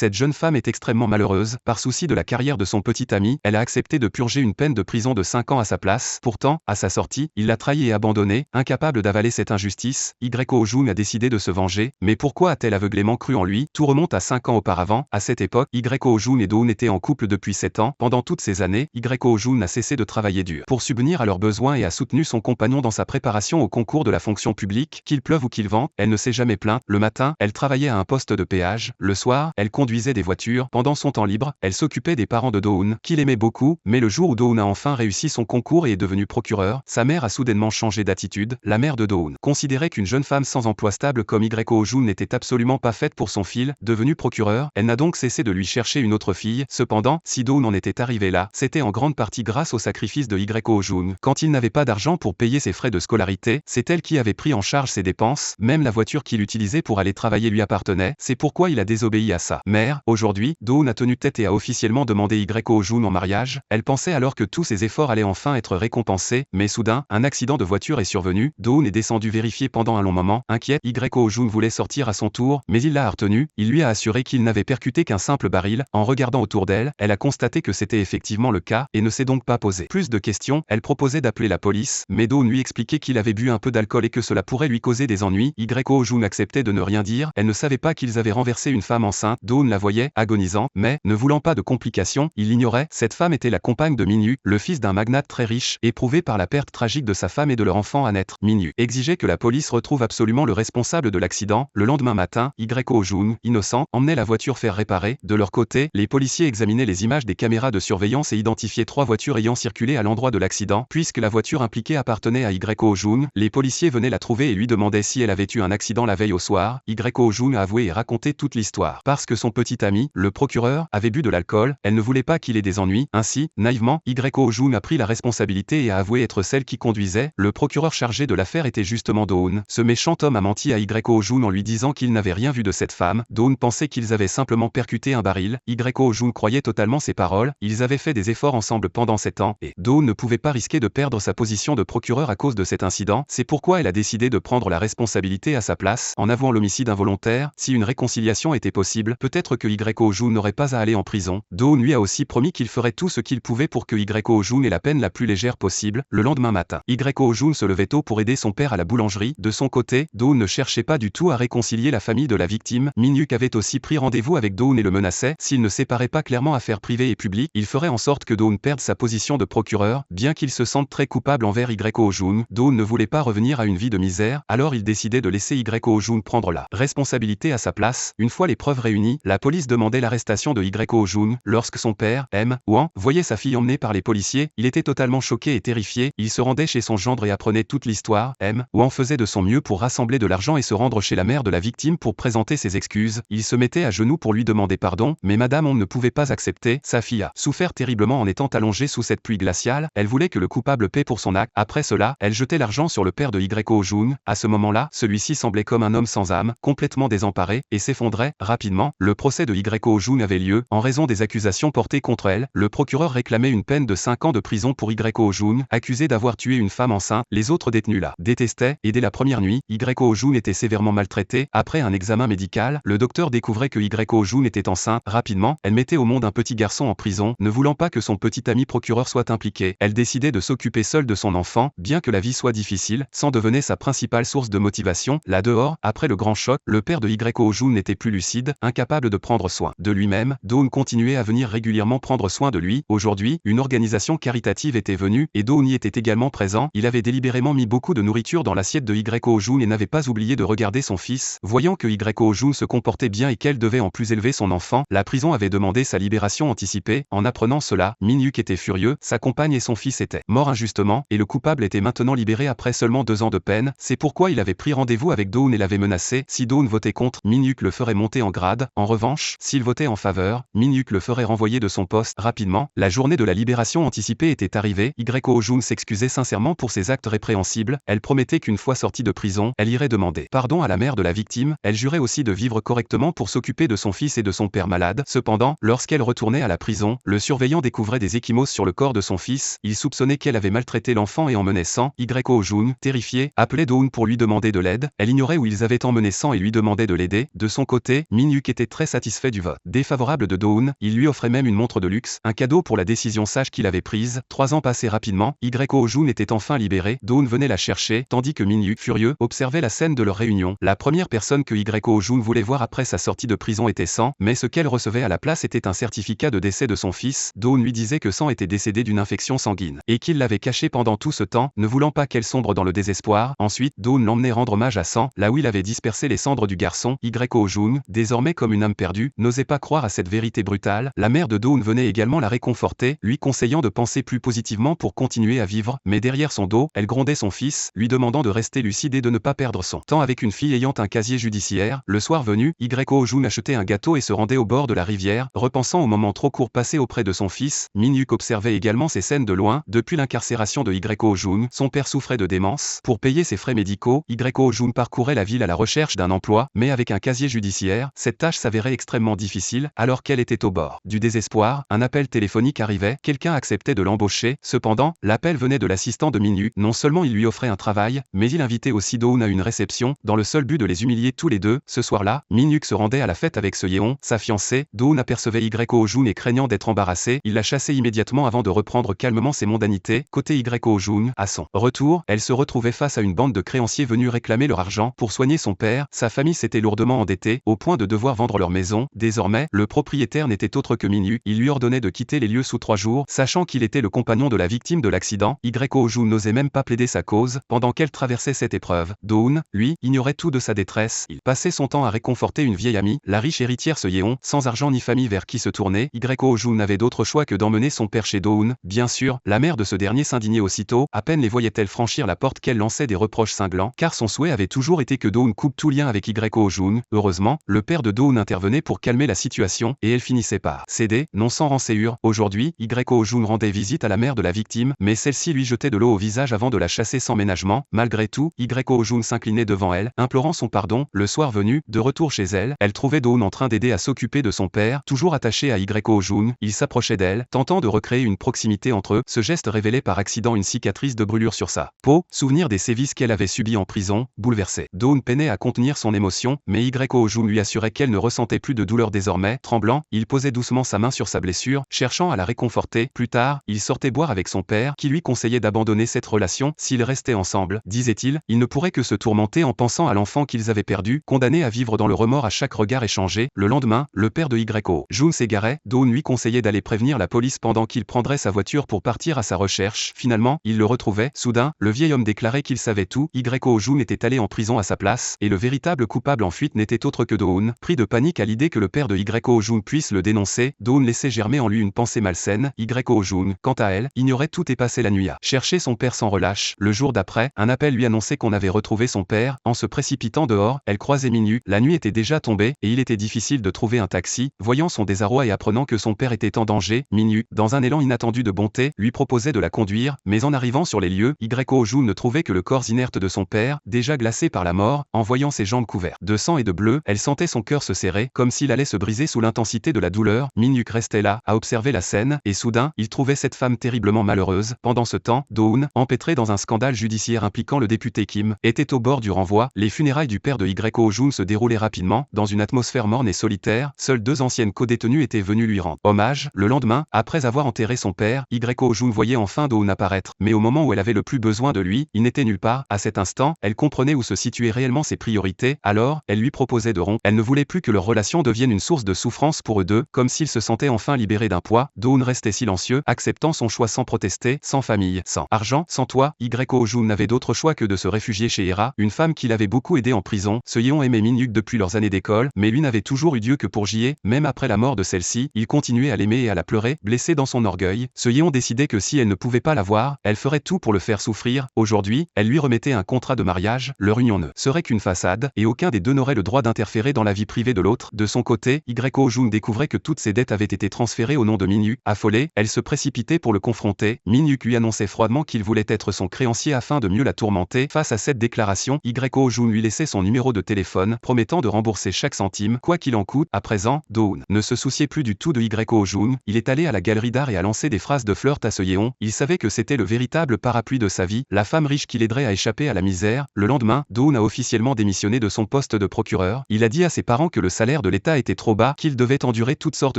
Cette jeune femme est extrêmement malheureuse. Par souci de la carrière de son petit ami, elle a accepté de purger une peine de prison de 5 ans à sa place. Pourtant, à sa sortie, il l'a trahi et abandonné. Incapable d'avaler cette injustice, Iko Jun a décidé de se venger. Mais pourquoi a-t-elle aveuglément cru en lui? Tout remonte à 5 ans auparavant. À cette époque, Iko Jun et Do-eun étaient en couple depuis 7 ans. Pendant toutes ces années, Iko Jun n'a cessé de travailler dur pour subvenir à leurs besoins et a soutenu son compagnon dans sa préparation au concours de la fonction publique. Qu'il pleuve ou qu'il vente, elle ne s'est jamais plainte. Le matin, elle travaillait à un poste de péage. Le soir, elle conduisait des voitures. Pendant son temps libre, elle s'occupait des parents de Do-eun, qu'il aimait beaucoup. Mais le jour où Do-eun a enfin réussi son concours et est devenu procureur, sa mère a soudainement changé d'attitude. La mère de Do-eun considérait qu'une jeune femme sans emploi stable comme Iko Jun n'était absolument pas faite pour son fils. Devenue procureur, elle n'a donc cessé de lui chercher une autre fille. Cependant, si Do-eun en était arrivé là, c'était en grande partie grâce au sacrifice de Iko Jun. Quand il n'avait pas d'argent pour payer ses frais de scolarité, c'est elle qui avait pris en charge ses dépenses. Même la voiture qu'il utilisait pour aller travailler lui appartenait. C'est pourquoi il a désobéi à sa mère. Aujourd'hui, Do-eun a tenu tête et a officiellement demandé Iko Jun en mariage. Elle pensait alors que tous ses efforts allaient enfin être récompensés, mais soudain, un accident de voiture est survenu. Do-eun est descendu vérifier pendant un long moment. Inquiet, Iko Jun voulait sortir à son tour, mais il l'a retenu. Il lui a assuré qu'il n'avait percuté qu'un simple baril. En regardant autour d'elle, elle a constaté que c'était effectivement le cas, et ne s'est donc pas posé plus de questions. Elle proposait d'appeler la police, mais Do-eun lui expliquait qu'il avait bu un peu d'alcool et que cela pourrait lui causer des ennuis. Iko Jun acceptait de ne rien dire. Elle ne savait pas qu'ils avaient renversé une femme enceinte. Do-eun la voyait, agonisant, mais, ne voulant pas de complications, il l'ignorait. Cette femme était la compagne de Min-yu, le fils d'un magnate très riche, éprouvé par la perte tragique de sa femme et de leur enfant à naître. Min-yu exigeait que la police retrouve absolument le responsable de l'accident. Le lendemain matin, Iko Jun, innocent, emmenait la voiture faire réparer. De leur côté, les policiers examinaient les images des caméras de surveillance et identifiaient 3 voitures ayant circulé à l'endroit de l'accident. Puisque la voiture impliquée appartenait à Iko Jun, les policiers venaient la trouver et lui demandaient si elle avait eu un accident la veille au soir. Iko Jun a avoué et raconté toute l'histoire. Parce que son petit ami, le procureur, avait bu de l'alcool, elle ne voulait pas qu'il ait des ennuis. Ainsi, naïvement, Iko Jun a pris la responsabilité et a avoué être celle qui conduisait. Le procureur chargé de l'affaire était justement Do-eun. Ce méchant homme a menti à Iko Jun en lui disant qu'il n'avait rien vu de cette femme. Do-eun pensait qu'ils avaient simplement percuté un baril. Iko Jun croyait totalement ses paroles. Ils avaient fait des efforts ensemble pendant 7 ans, et Do-eun ne pouvait pas risquer de perdre sa position de procureur à cause de cet incident. C'est pourquoi elle a décidé de prendre la responsabilité à sa place, en avouant l'homicide involontaire. Si une réconciliation était possible, peut-être que Iko Jun n'aurait pas à aller en prison. Do-eun lui a aussi promis qu'il ferait tout ce qu'il pouvait pour que Iko Jun ait la peine la plus légère possible. Le lendemain matin, Iko Jun se levait tôt pour aider son père à la boulangerie. De son côté, Do-eun ne cherchait pas du tout à réconcilier la famille de la victime. Min-yu avait aussi pris rendez-vous avec Do-eun et le menaçait. S'il ne séparait pas clairement affaires privées et publiques, il ferait en sorte que Do-eun perde sa position de procureur. Bien qu'il se sente très coupable envers Iko Jun, Do-eun ne voulait pas revenir à une vie de misère, alors il décidait de laisser Iko Jun prendre la responsabilité à sa place. Une fois les preuves réunies, la police demandait l'arrestation de Iko Jun. Lorsque son père, Hwan, voyait sa fille emmenée par les policiers, il était totalement choqué et terrifié. Il se rendait chez son gendre et apprenait toute l'histoire. Hwan faisait de son mieux pour rassembler de l'argent et se rendre chez la mère de la victime pour présenter ses excuses. Il se mettait à genoux pour lui demander pardon, mais Madame Hwan ne pouvait pas accepter. Sa fille a souffert terriblement en étant allongée sous cette pluie glaciale. Elle voulait que le coupable paie pour son acte. Après cela, elle jetait l'argent sur le père de Iko Jun. À ce moment-là, celui-ci semblait comme un homme sans âme, complètement désemparé, et s'effondrait. Rapidement, le procès de Iko Jun avait lieu. En raison des accusations portées contre elle, le procureur réclamait une peine de 5 ans de prison pour Iko Jun, accusé d'avoir tué une femme enceinte. Les autres détenus la détestaient, et dès la première nuit, Iko Jun était sévèrement maltraité. Après un examen médical, le docteur découvrait que Iko Jun était enceinte. Rapidement, elle mettait au monde un petit garçon en prison, ne voulant pas que son petit ami procureur soit impliqué. Elle décidait de s'occuper seule de son enfant, bien que la vie soit difficile, sans devenir sa principale source de motivation. Là dehors, après le grand choc, le père de Iko Jun n'était plus lucide, incapable de prendre soin de lui-même. Do-eun continuait à venir régulièrement prendre soin de lui. Aujourd'hui, une organisation caritative était venue, et Do-eun y était également présent. Il avait délibérément mis beaucoup de nourriture dans l'assiette de Iko Jun et n'avait pas oublié de regarder son fils. Voyant que Iko Jun se comportait bien et qu'elle devait en plus élever son enfant, la prison avait demandé sa libération anticipée. En apprenant cela, Min-yu était furieux, sa compagne et son fils étaient morts injustement, et le coupable était maintenant libéré après seulement 2 ans de peine. C'est pourquoi il avait pris rendez-vous avec Do-eun et l'avait menacé. Si Do-eun votait contre, Min-yu le ferait monter en grade. En revanche, s'il votait en faveur, Min-yu le ferait renvoyer de son poste. Rapidement, la journée de la libération anticipée était arrivée. Iko Jun s'excusait sincèrement pour ses actes répréhensibles. Elle promettait qu'une fois sortie de prison, elle irait demander pardon à la mère de la victime. Elle jurait aussi de vivre correctement pour s'occuper de son fils et de son père malade. Cependant, lorsqu'elle retournait à la prison, le surveillant découvrait des ecchymoses sur le corps de son fils. Il soupçonnait qu'elle avait maltraité l'enfant et emmené Sang. Iko Jun, terrifié, appelait Do-eun pour lui demander de l'aide. Elle ignorait où ils avaient emmené Sang et lui demandait de l'aider. De son côté, Min-yu était très satisfait du vote défavorable de Do-eun, il lui offrait même une montre de luxe, un cadeau pour la décision sage qu'il avait prise. 3 ans passés rapidement, Ho-jun était enfin libéré, Do-eun venait la chercher, tandis que Min-yu, furieux, observait la scène de leur réunion. La première personne que Ho-jun voulait voir après sa sortie de prison était Sang, mais ce qu'elle recevait à la place était un certificat de décès de son fils. Do-eun lui disait que Sang était décédé d'une infection sanguine, et qu'il l'avait caché pendant tout ce temps, ne voulant pas qu'elle sombre dans le désespoir. Ensuite, Do-eun l'emmenait rendre hommage à Sang, là où il avait dispersé les cendres du garçon. Ho-jun, désormais comme une âme perdue, n'osait pas croire à cette vérité brutale. La mère de Do-eun venait également la réconforter, lui conseillant de penser plus positivement pour continuer à vivre, mais derrière son dos, elle grondait son fils, lui demandant de rester lucide et de ne pas perdre son temps avec une fille ayant un casier judiciaire. Le soir venu, Ho-jun achetait un gâteau et se rendait au bord de la rivière, repensant au moment trop court passé auprès de son fils. Min-yu observait également ces scènes de loin. Depuis l'incarcération de Ho-jun, son père souffrait de démence. Pour payer ses frais médicaux, Ho-jun parcourait la ville à la recherche d'un emploi, mais avec un casier judiciaire, cette tâche s'avérait extrêmement difficile. Alors qu'elle était au bord du désespoir, un appel téléphonique arrivait, quelqu'un acceptait de l'embaucher. Cependant, l'appel venait de l'assistant de Min-yu. Non seulement il lui offrait un travail, mais il invitait aussi Do-eun à une réception, dans le seul but de les humilier tous les deux. Ce soir-là, Min-yu se rendait à la fête avec Seo-yeon, sa fiancée. Do-eun apercevait Ho-jun et craignant d'être embarrassé, il la chassait immédiatement avant de reprendre calmement ses mondanités. Côté Ho-jun, à son retour, elle se retrouvait face à une bande de créanciers venus réclamer leur argent pour soigner son père. Sa famille s'était lourdement endettée, au point de devoir vendre leur maison. Désormais, le propriétaire n'était autre que Min-yu. Il lui ordonnait de quitter les lieux sous 3 jours, sachant qu'il était le compagnon de la victime de l'accident. Ho-jun n'osait même pas plaider sa cause. Pendant qu'elle traversait cette épreuve, Do-eun, lui, ignorait tout de sa détresse. Il passait son temps à réconforter une vieille amie, la riche héritière Seo-yeon, sans argent ni famille vers qui se tourner. Ho-jun n'avait d'autre choix que d'emmener son père chez Do-eun. Bien sûr, la mère de ce dernier s'indignait aussitôt, à peine les voyait-elle franchir la porte qu'elle lançait des reproches cinglants, car son souhait avait toujours été que Do-eun coupe tout lien avec Ho-jun. Heureusement, le père de Do-eun intervenait pour calmer la situation, et elle finissait par céder, non sans rancéure. Aujourd'hui, Ho-jun rendait visite à la mère de la victime, mais celle-ci lui jetait de l'eau au visage avant de la chasser sans ménagement. Malgré tout, Ho-jun s'inclinait devant elle, implorant son pardon. Le soir venu, de retour chez elle, elle trouvait Do-eun en train d'aider à s'occuper de son père, toujours attaché à Ho-jun. Il s'approchait d'elle, tentant de recréer une proximité entre eux. Ce geste révélait par accident une cicatrice de brûlure sur sa peau, souvenir des sévices qu'elle avait subis en prison. Bouleversée, Do-eun peinait à contenir son émotion, mais Ho-jun lui assurait qu'elle ne ressentait plus de douleur désormais. Tremblant, il posait doucement sa main sur sa blessure, cherchant à la réconforter. Plus tard, il sortait boire avec son père, qui lui conseillait d'abandonner cette relation. S'ils restaient ensemble, disait-il, ils ne pourraient que se tourmenter en pensant à l'enfant qu'ils avaient perdu, condamnés à vivre dans le remords à chaque regard échangé. Le lendemain, le père de Ho-jun s'égarait. Do-eun lui conseillait d'aller prévenir la police pendant qu'il prendrait sa voiture pour partir à sa recherche. Finalement, il le retrouvait. Soudain, le vieil homme déclarait qu'il savait tout. Ho-jun était allé en prison à sa place, et le véritable coupable en fuite n'était autre que Do-eun. Pris de panique à l'idée que le père de Ho-jun puisse le dénoncer, Do-eun laissait germer en lui une pensée malsaine. Ho-jun, quant à elle, ignorait tout et passait la nuit à chercher son père sans relâche. Le jour d'après, un appel lui annonçait qu'on avait retrouvé son père. En se précipitant dehors, elle croisait Min-yu. La nuit était déjà tombée, et il était difficile de trouver un taxi. Voyant son désarroi et apprenant que son père était en danger, Min-yu, dans un élan inattendu de bonté, lui proposait de la conduire, mais en arrivant sur les lieux, Ho-jun ne trouvait que le corps inerte de son père, déjà glacé par la mort. En voyant ses jambes couvertes de sang et de bleu, elle sentait son cœur se serrer, comme s'il allait se briser sous l'intensité de la douleur. Min-yu restait là, à observer la scène, et soudain, il trouvait cette femme terriblement malheureuse. Pendant ce temps, Do-eun, empêtré dans un scandale judiciaire impliquant le député Kim, était au bord du renvoi. Les funérailles du père de Ho-jun se déroulaient rapidement, dans une atmosphère morne et solitaire. Seules 2 anciennes co-détenues étaient venues lui rendre hommage. Le lendemain, après avoir enterré son père, Ho-jun voyait enfin Do-eun apparaître, mais au moment où elle avait le plus besoin de lui, il n'était nulle part. À cet instant, elle comprenait où se situaient réellement ses priorités. Alors, elle lui proposait de rompre. Elle ne voulait plus que leur relation devienne une source de souffrance pour eux deux, comme s'ils se sentaient enfin libérés d'un poids. Do-eun restait silencieux, acceptant son choix sans protester. Sans famille, sans argent, sans toit, Ho-jun n'avait d'autre choix que de se réfugier chez Hera, une femme qu'il avait beaucoup aidée en prison. Seo-yeon aimait Min-yu depuis leurs années d'école, mais lui n'avait toujours eu Dieu que pour Jie. Même après la mort de celle-ci, il continuait à l'aimer et à la pleurer, blessé dans son orgueil. Seo-yeon décidait que si elle ne pouvait pas la voir, elle ferait tout pour le faire souffrir. Aujourd'hui, elle lui remettait un contrat de mariage. Leur union ne serait qu'une façade, et aucun des deux n'aurait le droit d'interférer dans la vie privée de l'autre. De son côté, Ho-jun découvrait que toutes ses dettes avaient été transférées au nom de Min-yu. Affolée, elle se précipitait pour le confronter. Min-yu lui annonçait froidement qu'il voulait être son créancier afin de mieux la tourmenter. Face à cette déclaration, Ho-jun lui laissait son numéro de téléphone, promettant de rembourser chaque centime, quoi qu'il en coûte. À présent, Do-eun ne se souciait plus du tout de Ho-jun. Il est allé à la galerie d'art et a lancé des phrases de flirt à Seo-yeon. Il savait que c'était le véritable parapluie de sa vie, la femme riche qui l'aiderait à échapper à la misère. Le lendemain, Do-eun a officiellement démissionné de son poste de procureur. Il a dit à ses parents que le salaire salaire de l'État était trop bas, qu'il devait endurer toutes sortes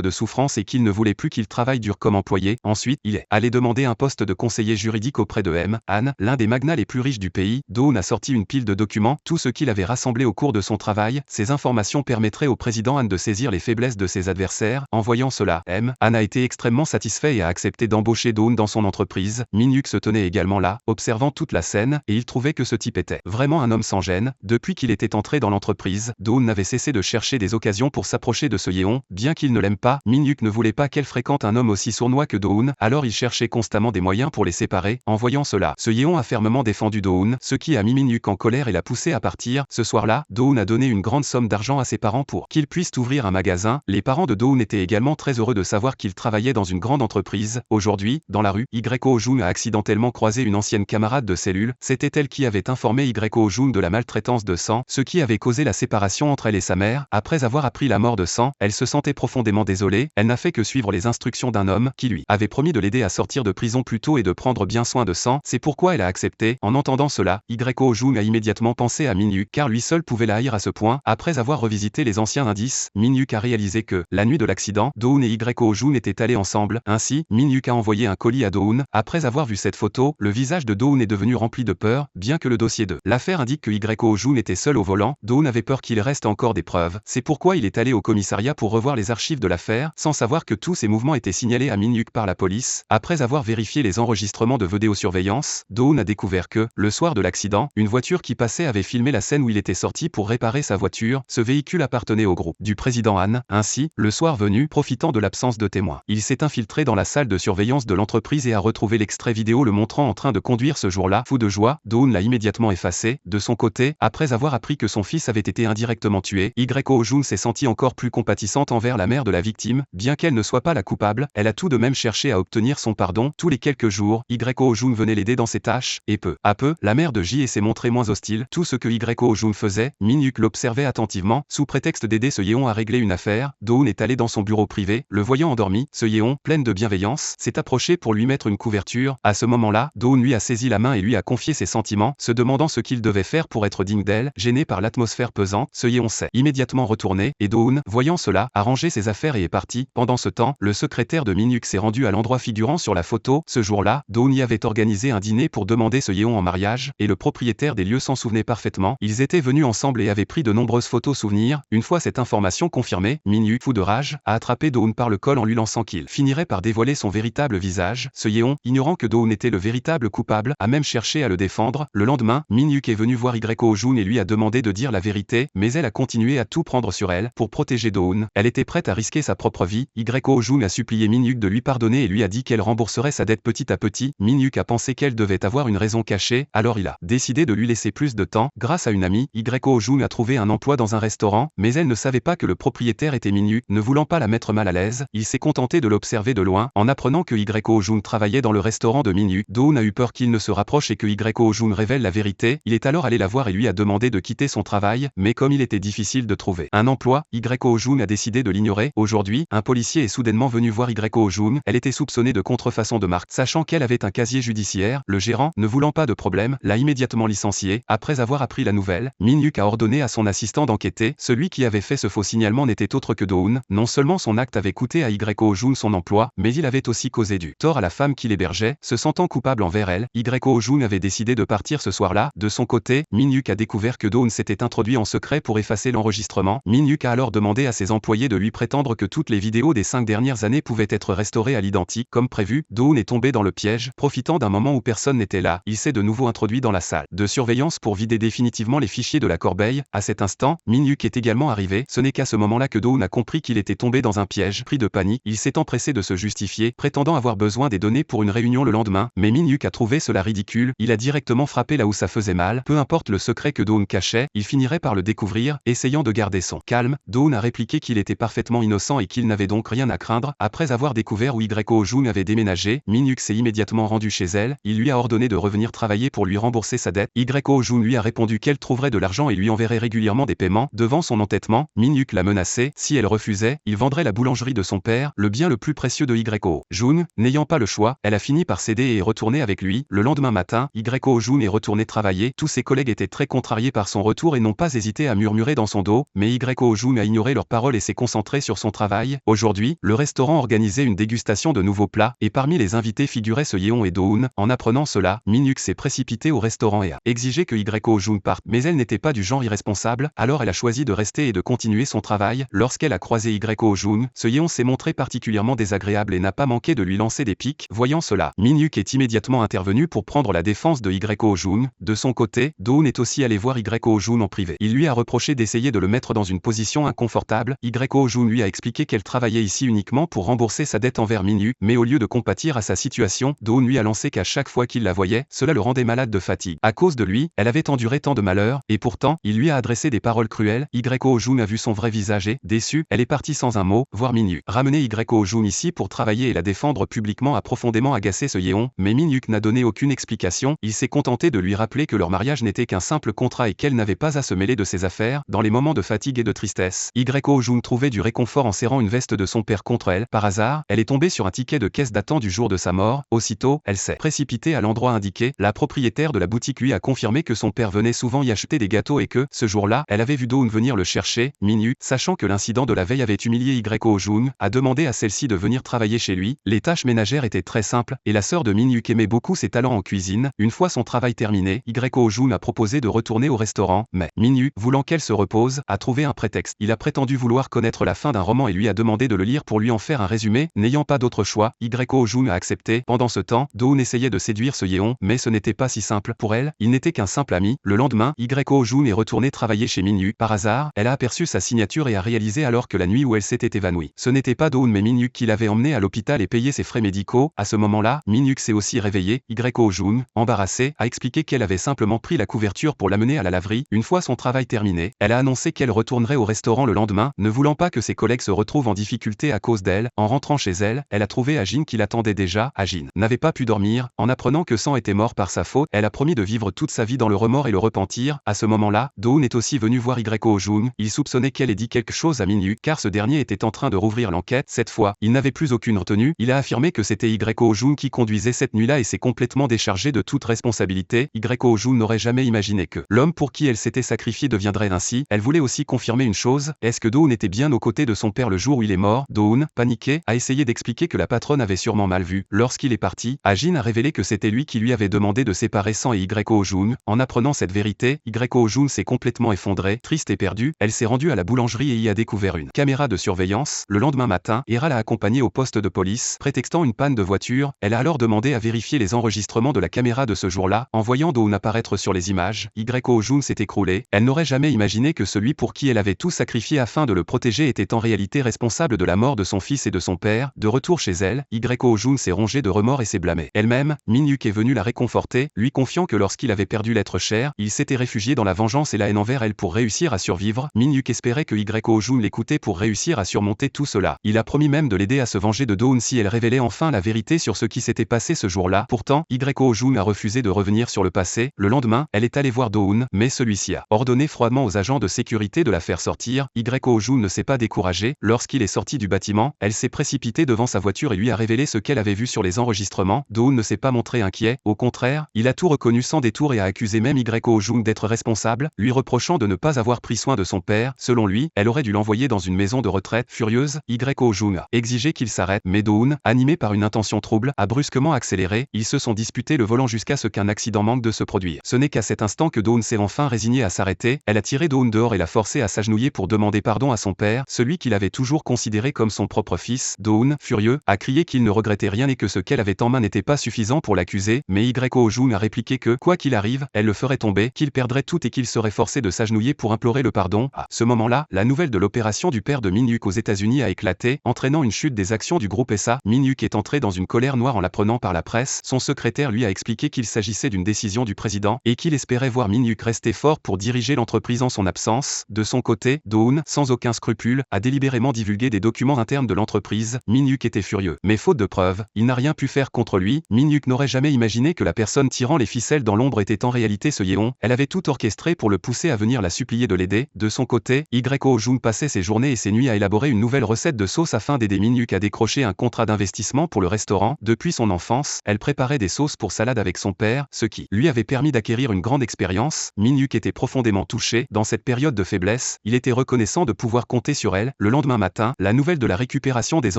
de souffrances et qu'il ne voulait plus qu'il travaille dur comme employé. Ensuite, il est allé demander un poste de conseiller juridique auprès de M. Han, l'un des magnats les plus riches du pays. Do-hoon a sorti une pile de documents, tout ce qu'il avait rassemblé au cours de son travail. Ces informations permettraient au président Han de saisir les faiblesses de ses adversaires. En voyant cela, M. Han a été extrêmement satisfait et a accepté d'embaucher Do-hoon dans son entreprise. Min-hyuk se tenait également là, observant toute la scène, et il trouvait que ce type était vraiment un homme sans gêne. Depuis qu'il était entré dans l'entreprise, Do-hoon n'avait cessé de chercher des occasions pour s'approcher de Seo-yeon. Bien qu'il ne l'aime pas, Min-hyuk ne voulait pas qu'elle fréquente un homme aussi sournois que Do-hoon, alors il cherchait constamment des moyens pour les séparer. En voyant cela, Seo-yeon a fermement défendu Do-hoon, ce qui a mis Min-hyuk en colère et l'a poussé à partir. Ce soir-là, Do-hoon a donné une grande somme d'argent à ses parents pour qu'ils puissent ouvrir un magasin. Les parents de Do-hoon étaient également très heureux de savoir qu'il travaillait dans une grande entreprise. Aujourd'hui, dans la rue, Yo-jung a accidentellement croisé une ancienne camarade de cellule. C'était elle qui avait informé Yo-jung de la maltraitance de Sang, ce qui avait causé la séparation entre elle et sa mère. Après avoir appris la mort de Sang, elle se sentait profondément désolée. Elle n'a fait que suivre les instructions d'un homme qui lui avait promis de l'aider à sortir de prison plus tôt et de prendre bien soin de Sang. C'est pourquoi elle a accepté. En entendant cela, Yo-jung a immédiatement pensé à Min-hyuk, car lui seul pouvait la haïr à ce point. Après avoir revisité les anciens indices, Min-hyuk a réalisé que, la nuit de l'accident, Do-hoon et Yo-jung étaient allés ensemble. Ainsi, Min-hyuk a envoyé un colis à Do-hoon. Après avoir vu cette photo, le visage de Do-hoon est devenu rempli de peur. Bien que le dossier de l'affaire indique que Yo-jung était seul au volant, Do-hoon avait peur qu'il reste encore des preuves. C'est pourquoi il est allé au commissariat pour revoir les archives de l'affaire, sans savoir que tous ces mouvements étaient signalés à Min-hyuk par la police. Après avoir vérifié les enregistrements de vidéosurveillance, Do-hoon a découvert que, le soir de l'accident, une voiture qui passait avait filmé la scène où il était sorti pour réparer sa voiture. Ce véhicule appartenait au groupe du président Han. Ainsi, le soir venu, profitant de l'absence de témoins, il s'est infiltré dans la salle de surveillance de l'entreprise et a retrouvé l'extrait vidéo le montrant en train de conduire ce jour-là. Fou de joie, Do-hoon l'a immédiatement effacé. De son côté, après avoir appris que son fils avait été indirectement tué, Yo-jung s'est sentie encore plus compatissante envers la mère de la victime. Bien qu'elle ne soit pas la coupable, elle a tout de même cherché à obtenir son pardon. Tous les quelques jours, Yo-jung venait l'aider dans ses tâches, et peu à peu, la mère de Ji s'est montrée moins hostile. Tout ce que Yo-jung faisait, Min-hyuk l'observait attentivement. Sous prétexte d'aider Seo-yeon à régler une affaire, Do-hoon est allé dans son bureau privé. Le voyant endormi, Seo-yeon, pleine de bienveillance, s'est approchée pour lui mettre une couverture. À ce moment-là, Do-hoon lui a saisi la main et lui a confié ses sentiments, se demandant ce qu'il devait faire pour être digne d'elle. Gêné par l'atmosphère pesante, Seo-yeon s'est immédiatement retourné, et Do-hoon, voyant cela, a rangé ses affaires et est parti. Pendant ce temps, le secrétaire de Min-hyuk s'est rendu à l'endroit figurant sur la photo. Ce jour-là, Do-hoon y avait organisé un dîner pour demander Seo-yeon en mariage, et le propriétaire des lieux s'en souvenait parfaitement. Ils étaient venus ensemble et avaient pris de nombreuses photos souvenirs. Une fois cette information confirmée, Min-hyuk, fou de rage, a attrapé Do-hoon par le col en lui lançant qu'il finirait par dévoiler son véritable visage. Seo-yeon, ignorant que Do-hoon était le véritable coupable, a même cherché à le défendre. Le lendemain, Min-hyuk est venu voir Yo-jung et lui a demandé de dire la vérité, mais elle a continué à tout prendre sur elle. Pour protéger Do-hoon, elle était prête à risquer sa propre vie. Yo-jung a supplié Min-hyuk de lui pardonner et lui a dit qu'elle rembourserait sa dette petit à petit. Min-hyuk a pensé qu'elle devait avoir une raison cachée, alors il a décidé de lui laisser plus de temps. Grâce à une amie, Yo-jung a trouvé un emploi dans un restaurant, mais elle ne savait pas que le propriétaire était Min-hyuk. Ne voulant pas la mettre mal à l'aise, il s'est contenté de l'observer de loin. En apprenant que Yo-jung travaillait dans le restaurant de Min-hyuk, Do-hoon a eu peur qu'il ne se rapproche et que Yo-jung révèle la vérité. Il est alors allé la voir et lui a demandé de quitter son travail, mais comme il était difficile de trouver un emploi, Yo-jung a décidé de l'ignorer. Aujourd'hui, un policier est soudainement venu voir Yo-jung. Elle était soupçonnée de contrefaçon de marque. Sachant qu'elle avait un casier judiciaire, le gérant, ne voulant pas de problème, l'a immédiatement licenciée. Après avoir appris la nouvelle, Min-hyuk a ordonné à son assistant d'enquêter. Celui qui avait fait ce faux signalement n'était autre que Do-hoon. Non seulement son acte avait coûté à Yo-jung son emploi, mais il avait aussi causé du tort à la femme qui l'hébergeait. Se sentant coupable envers elle, Yo-jung avait décidé de partir ce soir-là. De son côté, Min-hyuk a découvert que Do-hoon s'était introduit en secret pour effacer l'enregistrement. Min-hyuk a alors demandé à ses employés de lui prétendre que toutes les vidéos des 5 dernières années pouvaient être restaurées à l'identique. Comme prévu, Do-hoon est tombé dans le piège. Profitant d'un moment où personne n'était là, il s'est de nouveau introduit dans la salle de surveillance pour vider définitivement les fichiers de la corbeille. À cet instant, Min-hyuk est également arrivé. Ce n'est qu'à ce moment-là que Do-hoon a compris qu'il était tombé dans un piège. Pris de panique, il s'est empressé de se justifier, prétendant avoir besoin des données pour une réunion le lendemain. Mais Min-hyuk a trouvé cela ridicule. Il a directement frappé là où ça faisait mal. Peu importe le secret que Do-hoon cachait, il finirait par le découvrir. Essayant de garder son calme, Do-hoon a répliqué qu'il était parfaitement innocent et qu'il n'avait donc rien à craindre. Après avoir découvert où Yo-jung avait déménagé, Min-hyuk s'est immédiatement rendu chez elle. Il lui a ordonné de revenir travailler pour lui rembourser sa dette. Yo-jung lui a répondu qu'elle trouverait de l'argent et lui enverrait régulièrement des paiements. Devant son entêtement, Min-hyuk l'a menacé. Si elle refusait, il vendrait la boulangerie de son père, le bien le plus précieux de Yo-jung. N'ayant pas le choix, elle a fini par céder et est retournée avec lui. Le lendemain matin, Yo-jung est retourné travailler. Tous ses collègues étaient très contrariés par son retour et n'ont pas hésité à murmurer dans son dos, mais Ojun a ignoré leurs paroles et s'est concentré sur son travail. Aujourd'hui, le restaurant organisait une dégustation de nouveaux plats, et parmi les invités figuraient ce Yeon et Do-hoon. En apprenant cela, Min-hyuk s'est précipitée au restaurant et a exigé que Ojun parte. Mais elle n'était pas du genre irresponsable, alors elle a choisi de rester et de continuer son travail. Lorsqu'elle a croisé Ojun, ce Yeon s'est montré particulièrement désagréable et n'a pas manqué de lui lancer des pics. Voyant cela, Min-hyuk est immédiatement intervenu pour prendre la défense de Ojun. De son côté, Do-hoon est aussi allé voir Ojun en privé. Il lui a reproché d'essayer de le mettre dans une position inconfortable. Ojun lui a expliqué qu'elle travaillait ici uniquement pour rembourser sa dette envers Min-hyuk, mais au lieu de compatir à sa situation, Do-hoon lui a lancé qu'à chaque fois qu'il la voyait, cela le rendait malade de fatigue. À cause de lui, elle avait enduré tant de malheurs, et pourtant, il lui a adressé des paroles cruelles. Ojun a vu son vrai visage et, déçue, elle est partie sans un mot, voir Min-hyuk. Ramener Ojun ici pour travailler et la défendre publiquement a profondément agacé ce Yeon, mais Min-hyuk n'a donné aucune explication. Il s'est contenté de lui rappeler que leur mariage n'était qu'un simple contrat et qu'elle n'avait pas à se mêler de ses affaires. Dans les moments de fatigue et de tristesse, Ojun trouvait du réconfort en serrant une veste de son père contre elle. Par hasard, elle est tombée sur un ticket de caisse datant du jour de sa mort. Aussitôt, elle s'est précipitée à l'endroit indiqué. La propriétaire de la boutique lui a confirmé que son père venait souvent y acheter des gâteaux et que, ce jour-là, elle avait vu Do-hoon venir le chercher. Min-hyuk, sachant que l'incident de la veille avait humilié Ojun, a demandé à celle-ci de venir travailler chez lui. Les tâches ménagères étaient très simples, et la sœur de Min-hyuk aimait beaucoup ses talents en cuisine. Une fois son travail terminé, Ojun a proposé de retourner au restaurant, mais Min-hyuk, voulant qu'elle se repose, a trouvé un prétexte. Il a prétendu vouloir connaître la fin d'un roman et lui a demandé de le lire pour lui en faire un résumé. N'ayant pas d'autre choix, Ojun a accepté. Pendant ce temps, Do-hoon essayait de séduire ce Yeon, mais ce n'était pas si simple pour elle. Il n'était qu'un simple ami. Le lendemain, Ojun est retourné travailler chez Min-hyuk. Par hasard, elle a aperçu sa signature et a réalisé alors que la nuit où elle s'était évanouie, ce n'était pas Do-hoon mais Min-hyuk qui l'avait emmenée à l'hôpital et payé ses frais médicaux. À ce moment-là, Min-hyuk s'est aussi réveillée. Ojun, embarrassée, a expliqué qu'elle avait simplement pris la couverture pour l'amener à la laverie. Une fois son travail terminé, elle a annoncé qu'elle retournerait au restaurant le lendemain, ne voulant pas que ses collègues se retrouvent en difficulté à cause d'elle. En rentrant chez elle, elle a trouvé Ajin qui l'attendait déjà. Ajin n'avait pas pu dormir. En apprenant que Sang était mort par sa faute, elle a promis de vivre toute sa vie dans le remords et le repentir. À ce moment-là, Do-hoon est aussi venu voir Ojun. Il soupçonnait qu'elle ait dit quelque chose à Min-hyuk, car ce dernier était en train de rouvrir l'enquête. Cette fois, il n'avait plus aucune retenue. Il a affirmé que c'était Ojun qui conduisait cette nuit-là et s'est complètement déchargé de toute responsabilité. Ojun n'aurait jamais imaginé que l'homme pour qui elle s'était sacrifiée deviendrait ainsi. Elle voulait aussi confirmer une chose, est-ce que Do-hoon était bien aux côtés de son père le jour où il est mort? Do-hoon, paniqué, a essayé d'expliquer que la patronne avait sûrement mal vu. Lorsqu'il est parti, Ajin a révélé que c'était lui qui lui avait demandé de séparer Sang et Ojun. En apprenant cette vérité, Ojun s'est complètement effondrée. Triste et perdue, elle s'est rendue à la boulangerie et y a découvert une caméra de surveillance. Le lendemain matin, Hera l'a accompagnée au poste de police, prétextant une panne de voiture. Elle a alors demandé à vérifier les enregistrements de la caméra de ce jour-là. En voyant Do-hoon apparaître sur les images, Ojun s'est écroulé. Elle n'aurait jamais imaginé que celui pour qui elle avait tout sacrifié afin de le protéger était en réalité responsable de la mort de son fils et de son père. De retour chez elle, Ojun s'est rongé de remords et s'est blâmé. Elle-même, Min-hyuk est venue la réconforter, lui confiant que lorsqu'il avait perdu l'être cher, il s'était réfugié dans la vengeance et la haine envers elle pour réussir à survivre. Min-hyuk espérait que Ojun l'écoutait pour réussir à surmonter tout cela. Il a promis même de l'aider à se venger de Do-hoon si elle révélait enfin la vérité sur ce qui s'était passé ce jour-là. Pourtant, Ojun a refusé de revenir sur le passé. Le lendemain, elle est allée voir Do-hoon, mais celui-ci a ordonné froidement aux agents de sécurité de la faire sortir. Ojun ne s'est pas découragé. Lorsqu'il est sorti du bâtiment, elle s'est précipitée devant sa voiture et lui a révélé ce qu'elle avait vu sur les enregistrements. Do-hoon ne s'est pas montré inquiet, au contraire, il a tout reconnu sans détour et a accusé même Ojun d'être responsable, lui reprochant de ne pas avoir pris soin de son père. Selon lui, elle aurait dû l'envoyer dans une maison de retraite. Furieuse, Ojun a exigé qu'il s'arrête, mais Do-hoon, animé par une intention trouble, a brusquement accéléré. Ils se sont disputés le volant jusqu'à ce qu'un accident manque de se produire. Ce n'est qu'à cet instant que Do-hoon s'est enfin résigné à s'arrêter. Elle a tiré Do-hoon dehors et l'a forcé à s'agenouiller pour demander pardon à son père, celui qu'il avait toujours considéré comme son propre fils. Do-hoon, furieux, a crié qu'il ne regrettait rien et que ce qu'elle avait en main n'était pas suffisant pour l'accuser, mais Ojun a répliqué que, quoi qu'il arrive, elle le ferait tomber, qu'il perdrait tout et qu'il serait forcé de s'agenouiller pour implorer le pardon. À ce moment-là, la nouvelle de l'opération du père de Min-hyuk aux États-Unis a éclaté, entraînant une chute des actions du groupe SA. Min-hyuk est entré dans une colère noire en l'apprenant par la presse. Son secrétaire lui a expliqué qu'il s'agissait d'une décision du président et qu'il espérait voir Min-hyuk rester fort pour diriger l'entreprise en son absence. De son côté, Do-hoon, sans aucun scrupule, a délibérément divulgué des documents internes de l'entreprise. Min-hyuk était furieux, mais faute de preuves, il n'a rien pu faire contre lui. Min-hyuk n'aurait jamais imaginé que la personne tirant les ficelles dans l'ombre était en réalité ce Yeon. Elle avait tout orchestré pour le pousser à venir la supplier de l'aider. De son côté, Ojun passait ses journées et ses nuits à élaborer une nouvelle recette de sauce afin d'aider Min-hyuk à décrocher un contrat d'investissement pour le restaurant. Depuis son enfance, elle préparait des sauces pour salade avec son père, ce qui lui avait permis d'acquérir une grande expérience. Min-hyuk était profondément touché. Dans cette période de faiblesse, il était reconnaissant de pouvoir compter sur elle. Le lendemain matin, la nouvelle de la récupération des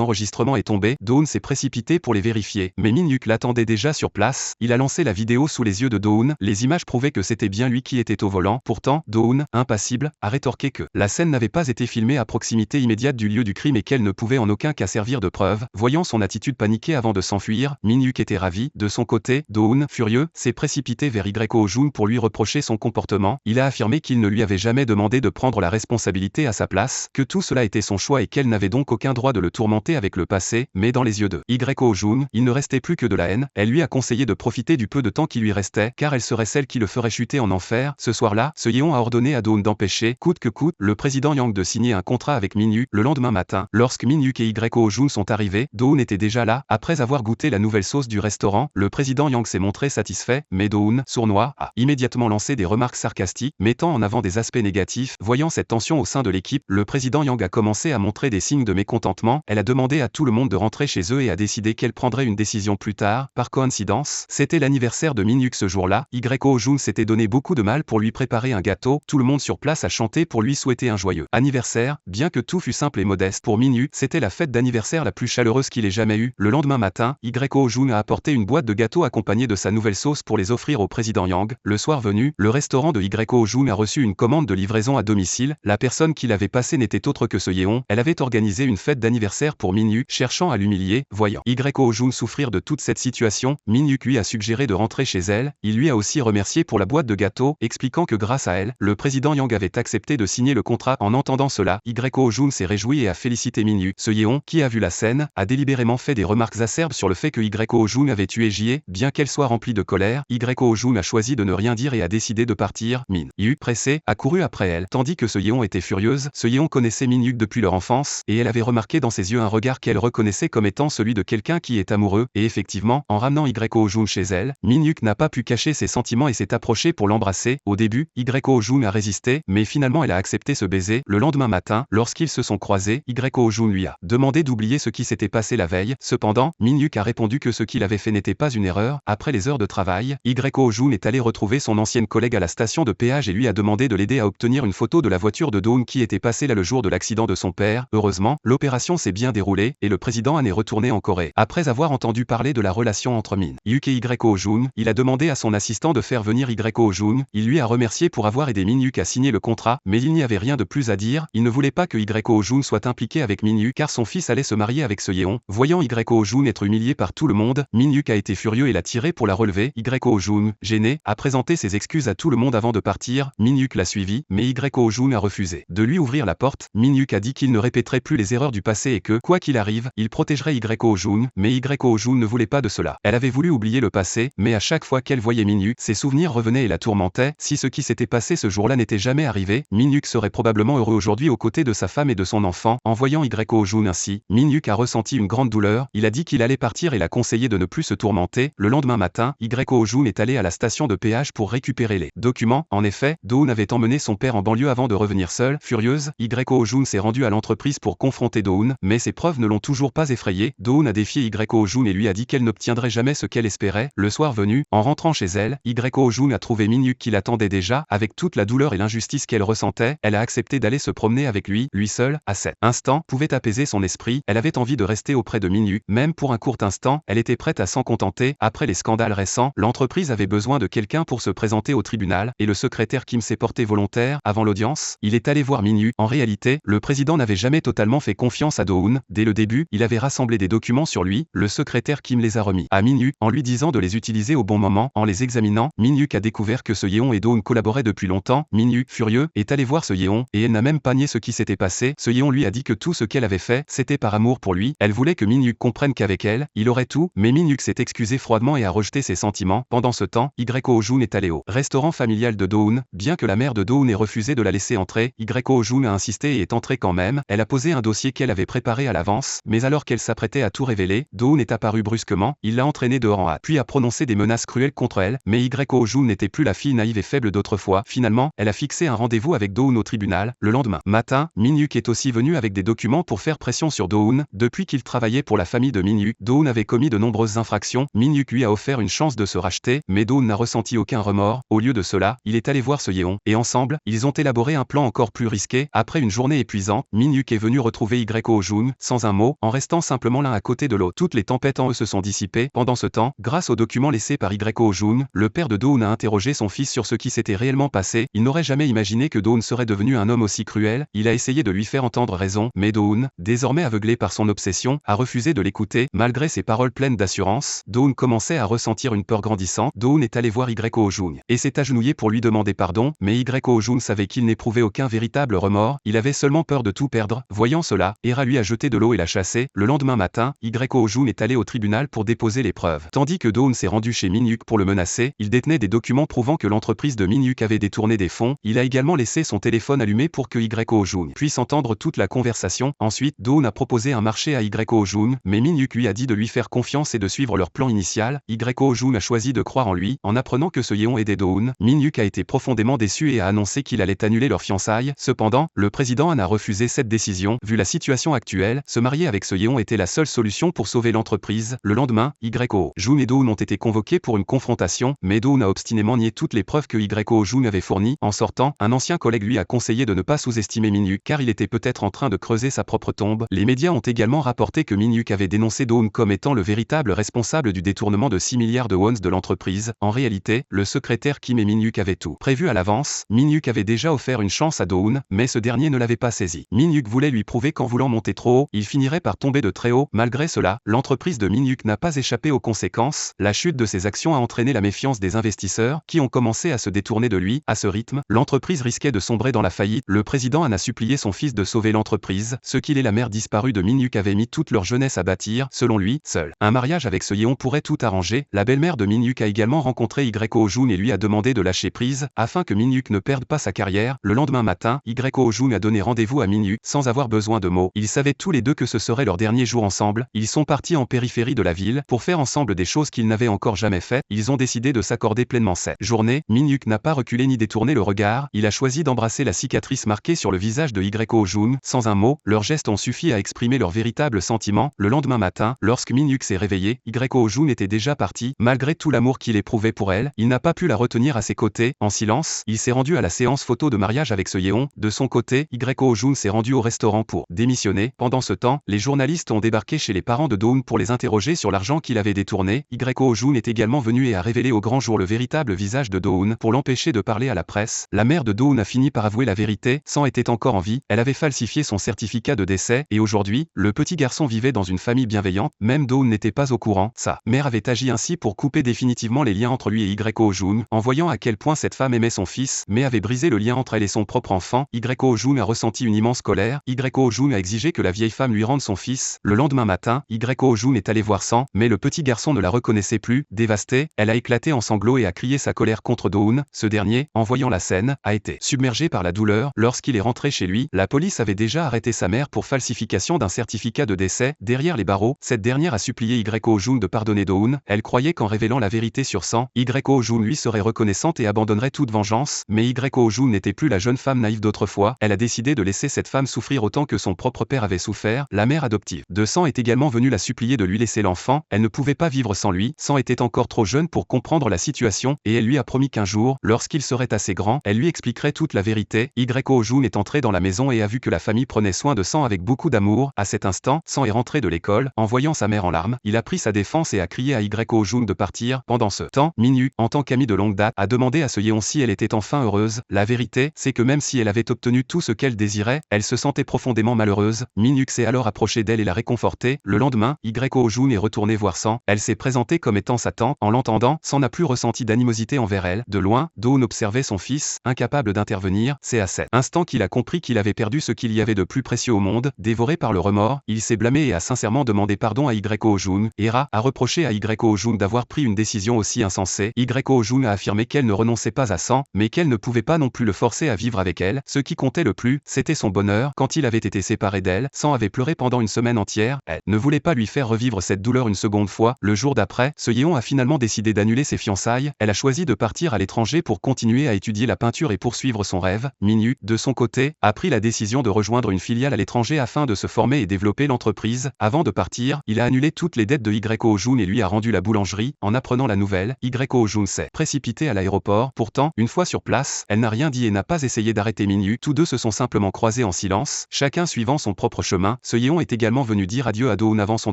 enregistrements est tombée, Do-eun s'est précipité pour les vérifier, mais Min-hyuk l'attendait déjà sur place. Il a lancé la vidéo sous les yeux de Do-eun, les images prouvaient que c'était bien lui qui était au volant. Pourtant, Do-eun, impassible, a rétorqué que la scène n'avait pas été filmée à proximité immédiate du lieu du crime et qu'elle ne pouvait en aucun cas servir de preuve. Voyant son attitude paniquée avant de s'enfuir, Min-hyuk était ravi. De son côté, Do-eun, furieux, s'est précipité vers Yo-jun pour lui reprocher son comportement. Il a affirmé qu'il ne lui avait jamais demandé de prendre la responsabilité à sa place, que tout cela était son choix et qu'elle n'avait donc aucun droit de le tourmenter avec le passé, mais dans les yeux de Yo-jun, il ne restait plus que de la haine. Elle lui a conseillé de profiter du peu de temps qui lui restait, car elle serait celle qui le ferait chuter en enfer. Ce soir-là, Yeon a ordonné à Do-eun d'empêcher, coûte que coûte, le président Yang de signer un contrat avec Min-hyuk. Le lendemain matin, lorsque Min-hyuk et Yo-jun sont arrivés, Do-eun était déjà là. Après avoir goûté la nouvelle sauce du restaurant, le président Yang s'est montré satisfait, mais Do-eun, sournois, a immédiatement lancé des remarques sarcastiques, mettant en avant des aspects négatifs. Voyant cette tension au sein de l'équipe, le président Yang a commencé à montrer des signes de mécontentement. Elle a demandé à tout le monde de rentrer chez eux et a décidé qu'elle prendrait une décision plus tard. Par coïncidence, c'était l'anniversaire de Min-hyuk ce jour-là. Yo-jun s'était donné beaucoup de mal pour lui préparer un gâteau. Tout le monde sur place a chanté pour lui souhaiter un joyeux anniversaire. Bien que tout fût simple et modeste pour Min-hyuk, c'était la fête d'anniversaire la plus chaleureuse qu'il ait jamais eue. Le lendemain matin, Yo-jun a apporté une boîte de gâteaux accompagnée de sa nouvelle sauce pour les offrir au président Yang. Le soir venu, le restaurant de Yo-jun a reçu une commande de livraison à domicile. La personne qui l'avait passée n'était autre que Yeon. Elle avait organisé une fête d'anniversaire pour Min-hyuk, cherchant à l'humilier. Voyant Yo-jun souffrir de toute cette situation, Min-hyuk lui a suggéré de rentrer chez elle. Il lui a aussi remercié pour la boîte de gâteaux, expliquant que grâce à elle, le président Yang avait accepté de signer le contrat. En entendant cela, Yo-jun s'est réjoui et a félicité Min-hyuk. Yeon, qui a vu la scène, a délibérément fait des remarques acerbes sur le fait que Yo-jun avait tué Jie. Bien qu'elle soit remplie de colère, Yo-jun a choisi de ne rien dire et a décidé de partir. Min-hyuk, pressée, a couru après elle, tandis que Yeon était furieuse. Yeon connaissait Min-hyuk depuis leur enfance, et elle avait remarqué dans ses yeux un regard qu'elle reconnaissait comme étant celui de quelqu'un qui est amoureux, et effectivement, en ramenant Yo-jun chez elle, Min-hyuk n'a pas pu cacher ses sentiments et s'est approchée pour l'embrasser. Au début, Yo-jun a résisté, mais finalement elle a accepté ce baiser. Le lendemain matin, lorsqu'ils se sont croisés, Yo-jun lui a demandé d'oublier ce qui s'était passé la veille. Cependant, Min-hyuk a répondu que ce qu'il avait fait n'était pas une erreur. Après les heures de travail, Yo-jun est allé retrouver son ancienne collègue à la station de péage et lui a demandé de l'aider à obtenir une photo de la voiture de Do-eun qui était passée là le jour de l'accident de son père. Heureusement, l'opération s'est bien déroulée, et le président en est retourné en Corée. Après avoir entendu parler de la relation entre Min-hyuk et Yo-jun, il a demandé à son assistant de faire venir Yo-jun. Il lui a remercié pour avoir aidé Min-hyuk à signer le contrat, mais il n'y avait rien de plus à dire. Il ne voulait pas que Yo-jun soit impliqué avec Min-hyuk car son fils allait se marier avec Yeon. Voyant Yo-jun être humilié par tout le monde, Min-hyuk a été furieux et l'a tiré pour la relever. Yo-jun, gêné, a présenté ses excuses à tout le monde avant de partir. Min-hyuk l'a suivi, mais Yo-jun a refusé de lui ouvrir la porte. Min-hyuk a dit qu'il ne répéterait plus les erreurs du passé et que, quoi qu'il arrive, il protégerait Yo-jun, mais Yo-jun ne voulait pas de cela. Elle avait voulu oublier le passé, mais à chaque fois qu'elle voyait Min-hyuk, ses souvenirs revenaient et la tourmentaient. Si ce qui s'était passé ce jour-là n'était jamais arrivé, Min-hyuk serait probablement heureux aujourd'hui aux côtés de sa femme et de son enfant. En voyant Yo-jun ainsi, Min-hyuk a ressenti une grande douleur. Il a dit qu'il allait partir et l'a conseillé de ne plus se tourmenter. Le lendemain matin, Yo-jun est allé à la station de péage pour récupérer les documents. En effet, Do-eun avait emmené son père en banlieue avant de revenir seul. Furieuse, Yo-jun s'est rendue à l'entreprise pour confronter Do-eun, mais ses preuves ne l'ont toujours pas effrayée. Do-eun a défié Yo-jun et lui a dit qu'elle n'obtiendrait jamais ce qu'elle espérait. Le soir venu, en rentrant chez elle, Yo-jun a trouvé Min-hyuk qui l'attendait déjà. Avec toute la douleur et l'injustice qu'elle ressentait, elle a accepté d'aller se promener avec lui seul. À cet instant, pouvait apaiser son esprit. Elle avait envie de rester auprès de Min-hyuk, même pour un court instant. Elle était prête à s'en contenter. Après les scandales récents, l'entreprise avait besoin de quelqu'un pour se présenter au tribunal, et le secrétaire Kim s'est porté volontaire. Avant l'audience, il est allé voir Min-hyuk. En réalité, le président n'avait jamais totalement fait confiance à Do-eun. Dès le début, il avait rassemblé des documents sur lui. Le secrétaire Kim les a remis à Min-hyuk, en lui disant de les utiliser au bon moment. En les examinant, Min-hyuk a découvert que Yeon et Do-eun collaboraient depuis longtemps. Min-hyuk, furieux, est allé voir Yeon, et elle n'a même pas nié ce qui s'était passé. Yeon lui a dit que tout ce qu'elle avait fait, c'était par amour pour lui. Elle voulait que Min-hyuk comprenne qu'avec elle, il aurait tout, mais Min-hyuk s'est excusé froidement et a rejeté ses sentiments. Pendant ce temps, Yo-jun est allé au restaurant familial de Do-eun. Bien que la mère de Do-eun ait refusé de la laisser entrer, Yo-jun a insisté et est entrée quand même. Elle a posé un dossier qu'elle avait préparé à l'avance, mais alors qu'elle s'apprêtait à tout révéler, Do-eun est apparu brusquement. Il l'a entraînée dehors en hâte, puis a prononcé des menaces cruelles contre elle, mais Yo-jun n'était plus la fille naïve et faible d'autrefois. Finalement, elle a fixé un rendez-vous avec Do-eun au tribunal. Le lendemain matin, Min-hyuk est aussi venu avec des documents pour faire pression sur Do-eun. Depuis qu'il travaillait pour la famille de Min-hyuk, Do-eun avait commis de nombreuses infractions. Min-hyuk lui a offert une chance de se racheter, mais Do-eun n'a ressenti aucun remords. Au lieu de cela, il est allé voir Yeon, et ensemble, ils ont élaboré un plan plan encore plus risqué. Après une journée épuisante, Min-hyuk est venu retrouver Yo-jun, sans un mot, en restant simplement l'un à côté de l'autre. Toutes les tempêtes en eux se sont dissipées. Pendant ce temps, grâce aux documents laissés par Yo-jun, le père de Do-eun a interrogé son fils sur ce qui s'était réellement passé. Il n'aurait jamais imaginé que Do-eun serait devenu un homme aussi cruel. Il a essayé de lui faire entendre raison, mais Do-eun, désormais aveuglé par son obsession, a refusé de l'écouter. Malgré ses paroles pleines d'assurance, Do-eun commençait à ressentir une peur grandissante. Do-eun est allé voir Yo-jun et s'est agenouillé pour lui demander pardon, mais Yo-jun savait qu'il n'éprouvait aucun véritable remords, il avait seulement peur de tout perdre. Voyant cela, Hera lui a jeté de l'eau et l'a chassé. Le lendemain matin, Yo-jun est allé au tribunal pour déposer les preuves. Tandis que Do-eun s'est rendu chez Min-hyuk pour le menacer, il détenait des documents prouvant que l'entreprise de Min-hyuk avait détourné des fonds. Il a également laissé son téléphone allumé pour que Yo-jun puisse entendre toute la conversation. Ensuite, Do-eun a proposé un marché à Yo-jun, mais Min-hyuk lui a dit de lui faire confiance et de suivre leur plan initial. Yo-jun a choisi de croire en lui. En apprenant que Yeon aidait Do-eun, Min-hyuk a été profondément déçu et a annoncé qu'il allait annuler leur fiançailles. Cependant, le président Han a refusé cette décision. Vu la situation actuelle, se marier avec Yeon était la seule solution pour sauver l'entreprise. Le lendemain, Yo-jun et Do-eun ont été convoqués pour une confrontation, mais Do-eun a obstinément nié toutes les preuves que Yo-jun avait fournies. En sortant, un ancien collègue lui a conseillé de ne pas sous-estimer Min-hyuk car il était peut-être en train de creuser sa propre tombe. Les médias ont également rapporté que Min-hyuk avait dénoncé Do-eun comme étant le véritable responsable du détournement de 6 milliards de wons de l'entreprise. En réalité, le secrétaire Kim et Min-hyuk avaient tout prévu à l'avance. Min-hyuk avait déjà offert une chance à Do-eun, mais ce dernier ne l'avait pas saisi. Min-hyuk voulait lui prouver qu'en voulant monter trop haut, il finirait par tomber de très haut. Malgré cela, l'entreprise de Min-hyuk n'a pas échappé aux conséquences. La chute de ses actions a entraîné la méfiance des investisseurs, qui ont commencé à se détourner de lui. À ce rythme, l'entreprise risquait de sombrer dans la faillite. Le président en a supplié son fils de sauver l'entreprise. Ce qu'il et la mère disparue de Min-hyuk avaient mis toute leur jeunesse à bâtir. Selon lui, seul un mariage avec Yeon pourrait tout arranger. La belle-mère de Min-hyuk a également rencontré Yo-jun et lui a demandé de lâcher prise, afin que Min-hyuk ne perde pas sa carrière. Le lendemain matin, Yo-jun a donné rendez-vous à Min-hyuk, sans avoir besoin de mots. Ils savaient tous les deux que ce serait leur dernier jour ensemble. Ils sont partis en périphérie de la ville, pour faire ensemble des choses qu'ils n'avaient encore jamais fait. Ils ont décidé de s'accorder pleinement cette journée. Min-hyuk n'a pas reculé ni détourné le regard, il a choisi d'embrasser la cicatrice marquée sur le visage de Yo-jun. Sans un mot, leurs gestes ont suffi à exprimer leurs véritables sentiments. Le lendemain matin, lorsque Min-hyuk s'est réveillé, Yo-jun était déjà parti. Malgré tout l'amour qu'il éprouvait pour elle, il n'a pas pu la retenir à ses côtés. En silence, il s'est rendu à la séance photo de mariage avec Yeon. De son côté, Yo-jun s'est rendu au restaurant pour démissionner. Pendant ce temps, les journalistes ont débarqué chez les parents de Do-eun pour les interroger sur l'argent qu'il avait détourné. Yo-jun est également venu et a révélé au grand jour le véritable visage de Do-eun. Pour l'empêcher de parler à la presse, la mère de Do-eun a fini par avouer la vérité. Sang était encore en vie, elle avait falsifié son certificat de décès, et aujourd'hui, le petit garçon vivait dans une famille bienveillante. Même Do-eun n'était pas au courant. Sa mère avait agi ainsi pour couper définitivement les liens entre lui et Yo-jun, en voyant à quel point cette femme aimait son fils, mais avait brisé le lien entre elle et son propre enfant. Yo-jun a ressenti une immense colère. Yo-jun a exigé que la vieille femme lui rende son fils. Le lendemain matin, Yo-jun est allé voir Sang, mais le petit garçon ne la reconnaissait plus. Dévastée, elle a éclaté en sanglots et a crié sa colère contre Do-eun. Ce dernier, en voyant la scène, a été submergé par la douleur. Lorsqu'il est rentré chez lui, la police avait déjà arrêté sa mère pour falsification d'un certificat de décès. Derrière les barreaux, cette dernière a supplié Yo-jun de pardonner Do-eun. Elle croyait qu'en révélant la vérité sur Sang, Yo-jun lui serait reconnaissante et abandonnerait toute vengeance. Mais Yo-jun n'était plus la jeune femme naïve d'autrefois. Elle a décidé de laisser cette femme souffrir autant que son propre père avait souffert. La mère adoptive de Sang est également venue la supplier de lui laisser l'enfant. Elle ne pouvait pas vivre sans lui. Sang était encore trop jeune pour comprendre la situation, et elle lui a promis qu'un jour, lorsqu'il serait assez grand, elle lui expliquerait toute la vérité. Yo-jun est entré dans la maison et a vu que la famille prenait soin de Sang avec beaucoup d'amour. À cet instant, Sang est rentré de l'école. En voyant sa mère en larmes, il a pris sa défense et a crié à Yo-jun de partir. Pendant ce temps, Min-hyuk, en tant qu'amie de longue date, a demandé à Yeon si elle était enfin heureuse. La vérité, c'est que même si elle avait obtenu tout ce qu'elle désirait, elle se sentait profondément malheureuse. Min-hyuk s'est alors approché d'elle et l'a réconfortée. Le lendemain, Yo-jun est retourné voir Sang. Elle s'est présentée comme étant sa tante. En l'entendant, Sang n'a plus ressenti d'animosité envers elle. De loin, Do-eun observait son fils, incapable d'intervenir. C'est à cet instant qu'il a compris qu'il avait perdu ce qu'il y avait de plus précieux au monde. Dévoré par le remords, il s'est blâmé et a sincèrement demandé pardon à Yo-jun. Hera a reproché à Yo-jun d'avoir pris une décision aussi insensée. Yo-jun a affirmé qu'elle ne renonçait pas à Sang, mais qu'elle ne pouvait pas non plus le forcer à vivre avec elle. Ce qui comptait le plus, c'était son bonheur. Quand il avait été séparé d'elle, Sang avait pleuré pendant une semaine entière. Elle ne voulait pas lui faire revivre cette douleur une seconde fois. Le jour d'après, Yeon a finalement décidé d'annuler ses fiançailles. Elle a choisi de partir à l'étranger pour continuer à étudier la peinture et poursuivre son rêve. Min-hyuk, de son côté, a pris la décision de rejoindre une filiale à l'étranger afin de se former et développer l'entreprise. Avant de partir, il a annulé toutes les dettes de Yo-jun et lui a rendu la boulangerie. En apprenant la nouvelle, Yo-jun s'est précipité à l'aéroport. Pourtant, une fois sur place, elle n'a rien dit et n'a pas essayé essayé d'arrêter Minyu. Tous deux se sont simplement croisés en silence, chacun suivant son propre chemin. Yeon est également venu dire adieu à Do-eun avant son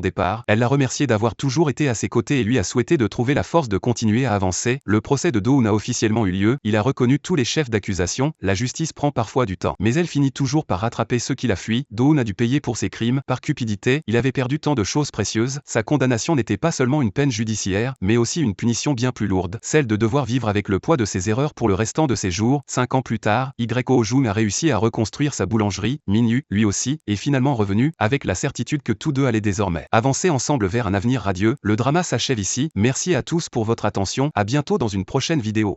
départ. Elle l'a remercié d'avoir toujours été à ses côtés et lui a souhaité de trouver la force de continuer à avancer. Le procès de Do-eun a officiellement eu lieu. Il a reconnu tous les chefs d'accusation. La justice prend parfois du temps, mais elle finit toujours par rattraper ceux qui la fuient. Do-eun a dû payer pour ses crimes. Par cupidité, il avait perdu tant de choses précieuses. Sa condamnation n'était pas seulement une peine judiciaire, mais aussi une punition bien plus lourde, celle de devoir vivre avec le poids de ses erreurs pour le restant de ses jours. 5 ans plus tard, Yoo-jung a réussi à reconstruire sa boulangerie. Minyu, lui aussi, est finalement revenu, avec la certitude que tous deux allaient désormais avancer ensemble vers un avenir radieux. Le drama s'achève ici. Merci à tous pour votre attention. À bientôt dans une prochaine vidéo.